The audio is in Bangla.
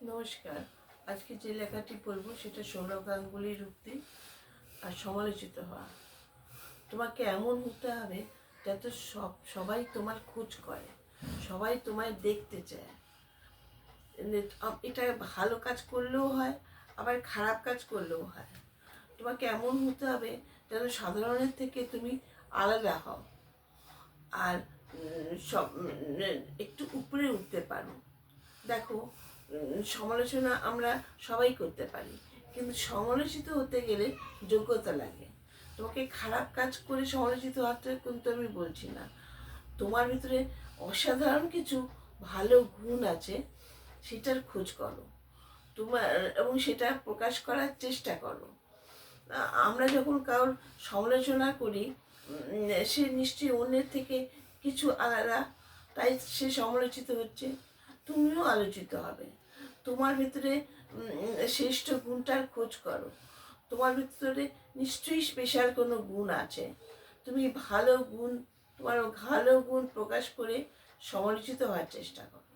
নমস্কার। আজকে যে লেখাটি পড়বো সেটা সৌরভ গাঙ্গুলির উক্তি আর সমালোচিত হওয়া। তোমাকে এমন হতে হবে যাতে সবাই তোমার খোঁজ করে, সবাই তোমায় দেখতে চায়। এটা ভালো কাজ করলেও হয়, আবার খারাপ কাজ করলেও হয়। তোমাকে এমন হতে হবে যেন সাধারণের থেকে তুমি আলাদা হও আর সব একটু উপরে উঠতে পারো। দেখো, সমালোচনা আমরা সবাই করতে পারি, কিন্তু সমালোচিত হতে গেলে যোগ্যতা লাগে। তোমাকে খারাপ কাজ করে সমালোচিত হতে কিন্তু আমি বলছি না। তোমার ভিতরে অসাধারণ কিছু ভালো গুণ আছে, সেটার খোঁজ করো তোমার, এবং সেটা প্রকাশ করার চেষ্টা করো। আমরা যখন কারোর সমালোচনা করি, সে নিশ্চয়ই অন্যের থেকে কিছু আলাদা, তাই সে সমালোচিত হচ্ছে। তুমিও আলোচিত হবে। তোমার ভিতরে শ্রেষ্ঠ গুণটার খোঁজ করো। তোমার ভিতরে নিশ্চয়ই স্পেশাল কোনো গুণ আছে। তুমি তোমার ভালো গুণ প্রকাশ করে সমালোচিত হওয়ার চেষ্টা করো।